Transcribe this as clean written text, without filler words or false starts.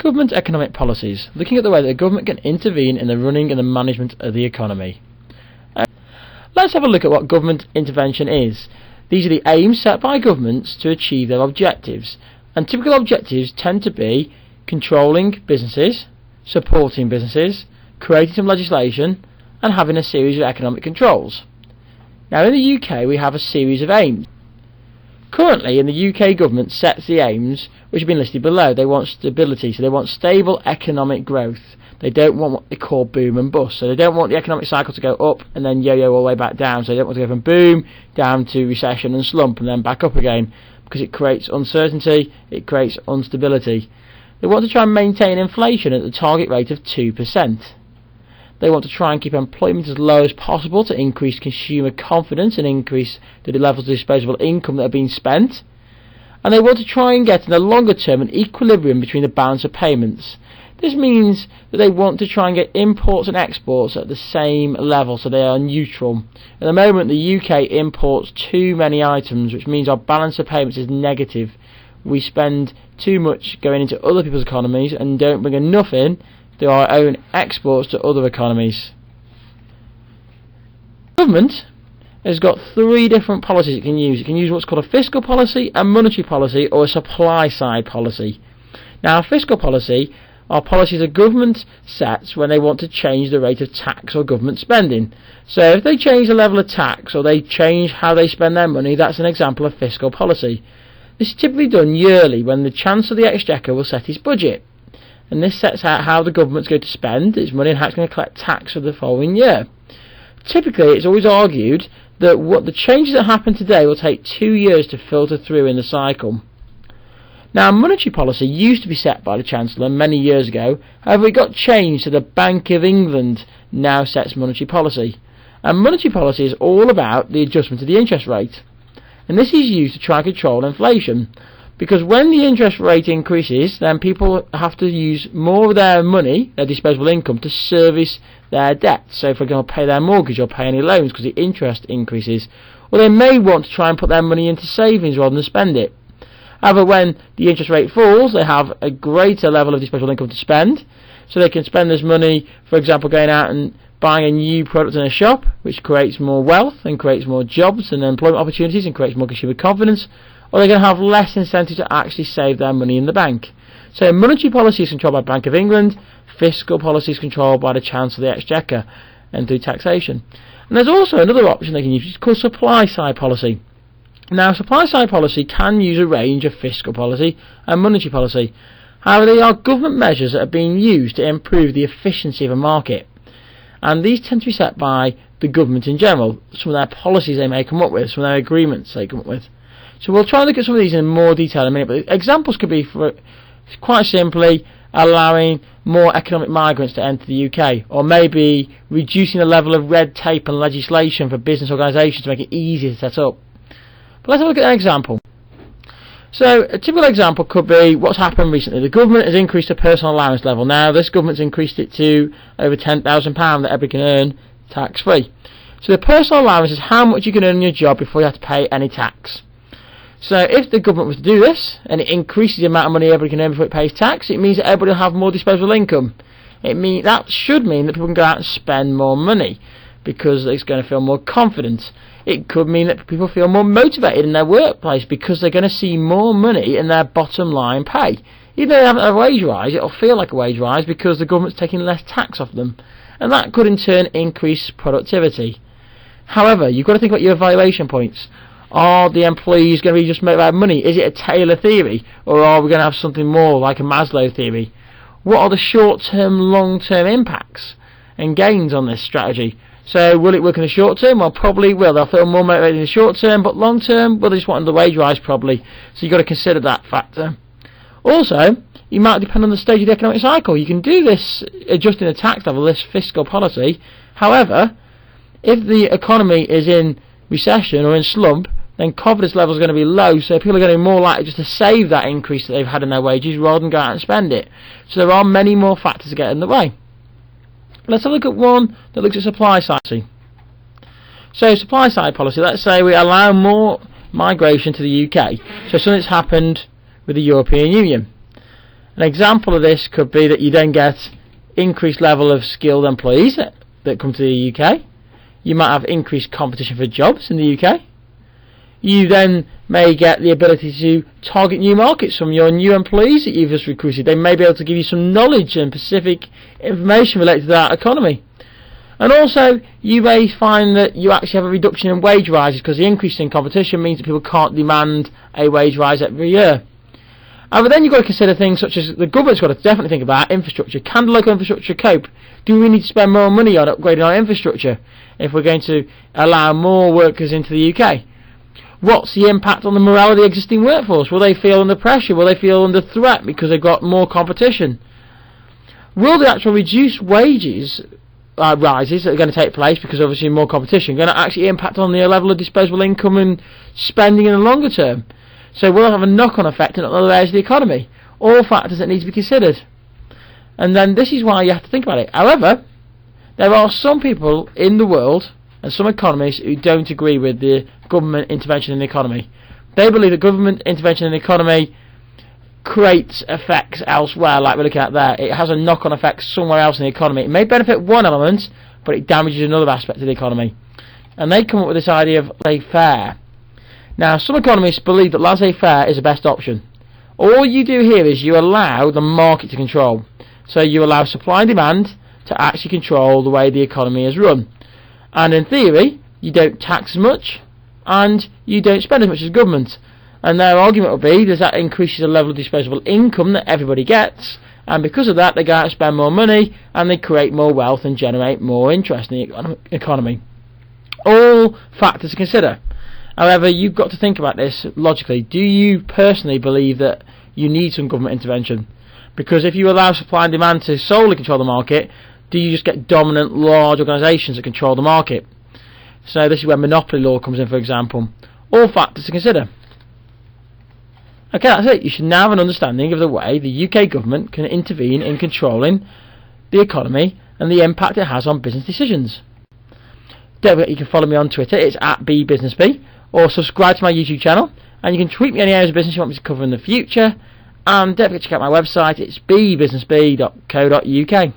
Government economic policies, looking at the way that the government can intervene in the running and the management of the economy. Let's have a look at what government intervention is. These are the aims set by governments to achieve their objectives, and typical objectives tend to be controlling businesses, supporting businesses, creating some legislation, and having a series of economic controls. Now in the UK we have a series of aims. Currently in the UK government sets the aims which have been listed below. They want stability, so they want stable economic growth. They don't want what they call boom and bust, so they don't want the economic cycle to go up and then yo-yo all the way back down, so they don't want to go from boom down to recession and slump and then back up again, because it creates uncertainty, it creates instability. They want to try and maintain inflation at the target rate of 2%. They want to try and keep employment as low as possible to increase consumer confidence and increase the levels of disposable income that are being spent. And they want to try and get in the longer term an equilibrium between the balance of payments. This means that they want to try and get imports and exports at the same level, so they are neutral. At the moment the UK imports too many items, which means our balance of payments is negative. We spend too much going into other people's economies and don't bring enough in through our own exports to other economies. Government has got three different policies it can use. It can use what's called a fiscal policy, a monetary policy, or a supply side policy. Now a fiscal policy are policies the government sets when they want to change the rate of tax or government spending. So if they change the level of tax or they change how they spend their money, that's an example of fiscal policy. This is typically done yearly when the Chancellor of the Exchequer will set his budget. And this sets out how the government's going to spend its money and how it's going to collect tax for the following year. Typically, it's always argued that what the changes that happen today will take 2 years to filter through in the cycle. Now, monetary policy used to be set by the Chancellor many years ago. However, it got changed to the Bank of England now sets monetary policy. And monetary policy is all about the adjustment of the interest rate. And this is used to try and control inflation. Because when the interest rate increases, then people have to use more of their money, their disposable income, to service their debts. So for example, pay their mortgage or pay any loans because the interest increases. Or they may want to try and put their money into savings rather than spend it. However, when the interest rate falls, they have a greater level of disposable income to spend. So they can spend this money, for example, going out and buying a new product in a shop, which creates more wealth and creates more jobs and employment opportunities and creates more consumer confidence. Or they're going to have less incentive to actually save their money in the bank. So monetary policy is controlled by the Bank of England, fiscal policy is controlled by the Chancellor of the Exchequer and through taxation. And there's also another option they can use, which is called supply side policy. Now supply side policy can use a range of fiscal policy and monetary policy. However, they are government measures that are being used to improve the efficiency of a market. And these tend to be set by the government in general, some of their policies they may come up with, some of their agreements they come up with. So we'll try and look at some of these in more detail in a minute, but examples could be, for quite simply, allowing more economic migrants to enter the UK, or maybe reducing the level of red tape and legislation for business organisations to make it easier to set up. But let's have a look at an example. So a typical example could be what's happened recently. The government has increased the personal allowance level. Now this government's increased it to over £10,000 that everybody can earn tax free. So the personal allowance is how much you can earn in your job before you have to pay any tax. So if the government was to do this, and it increases the amount of money everybody can earn before it pays tax, it means that everybody will have more disposable income. That should mean that people can go out and spend more money, because it's going to feel more confident. It could mean that people feel more motivated in their workplace, because they're going to see more money in their bottom line pay. Even though they haven't had a wage rise, it'll feel like a wage rise, because the government's taking less tax off them. And that could in turn increase productivity. However, you've got to think about your evaluation points. Are the employees going to be just made about money? Is it a Taylor theory? Or are we going to have something more like a Maslow theory? What are the short-term, long-term impacts and gains on this strategy? So will it work in the short term? Well, probably will. They'll feel more motivated in the short term, but long term, well, they just want the wage rise probably. So you've got to consider that factor. Also, you might depend on the stage of the economic cycle. You can do this adjusting the tax level, this fiscal policy. However, if the economy is in recession or in slump, then confidence levels are going to be low, so people are going to be more likely just to save that increase that they've had in their wages rather than go out and spend it. So there are many more factors that get in the way. Let's have a look at one that looks at supply side policy. So supply side policy, let's say we allow more migration to the UK. So something's happened with the European Union. An example of this could be that you then get increased level of skilled employees that come to the UK. You might have increased competition for jobs in the UK. You then may get the ability to target new markets from your new employees that you've just recruited. They may be able to give you some knowledge and specific information related to that economy. And also, you may find that you actually have a reduction in wage rises because the increase in competition means that people can't demand a wage rise every year. But then you've got to consider things such as the government's got to definitely think about infrastructure. Can the local infrastructure cope? Do we need to spend more money on upgrading our infrastructure if we're going to allow more workers into the UK? What's the impact on the morale of the existing workforce? Will they feel under pressure? Will they feel under threat because they've got more competition? Will the actual reduced wages rises that are going to take place because obviously more competition going to actually impact on the level of disposable income and spending in the longer term? So will it have a knock-on effect in other areas of the economy? All factors that need to be considered. And then this is why you have to think about it. However, there are some people in the world and some economists who don't agree with the government intervention in the economy. They believe that government intervention in the economy creates effects elsewhere, like we're looking at there. It has a knock-on effect somewhere else in the economy. It may benefit one element, but it damages another aspect of the economy. And they come up with this idea of laissez-faire. Now, some economists believe that laissez-faire is the best option. All you do here is you allow the market to control. So you allow supply and demand to actually control the way the economy is run. And in theory, you don't tax as much, and you don't spend as much as government. And their argument would be that increases the level of disposable income that everybody gets, and because of that they go out and spend more money, and they create more wealth and generate more interest in the economy. All factors to consider. However, you've got to think about this logically. Do you personally believe that you need some government intervention? Because if you allow supply and demand to solely control the market, do you just get dominant large organisations that control the market? So this is where monopoly law comes in, for example. All factors to consider. Okay, that's it. You should now have an understanding of the way the UK government can intervene in controlling the economy and the impact it has on business decisions. Don't forget you can follow me on Twitter. It's at BeeBusinessBee. Or subscribe to my YouTube channel. And you can tweet me any areas of business you want me to cover in the future. And don't forget to check out my website. It's beebusinessbee.co.uk.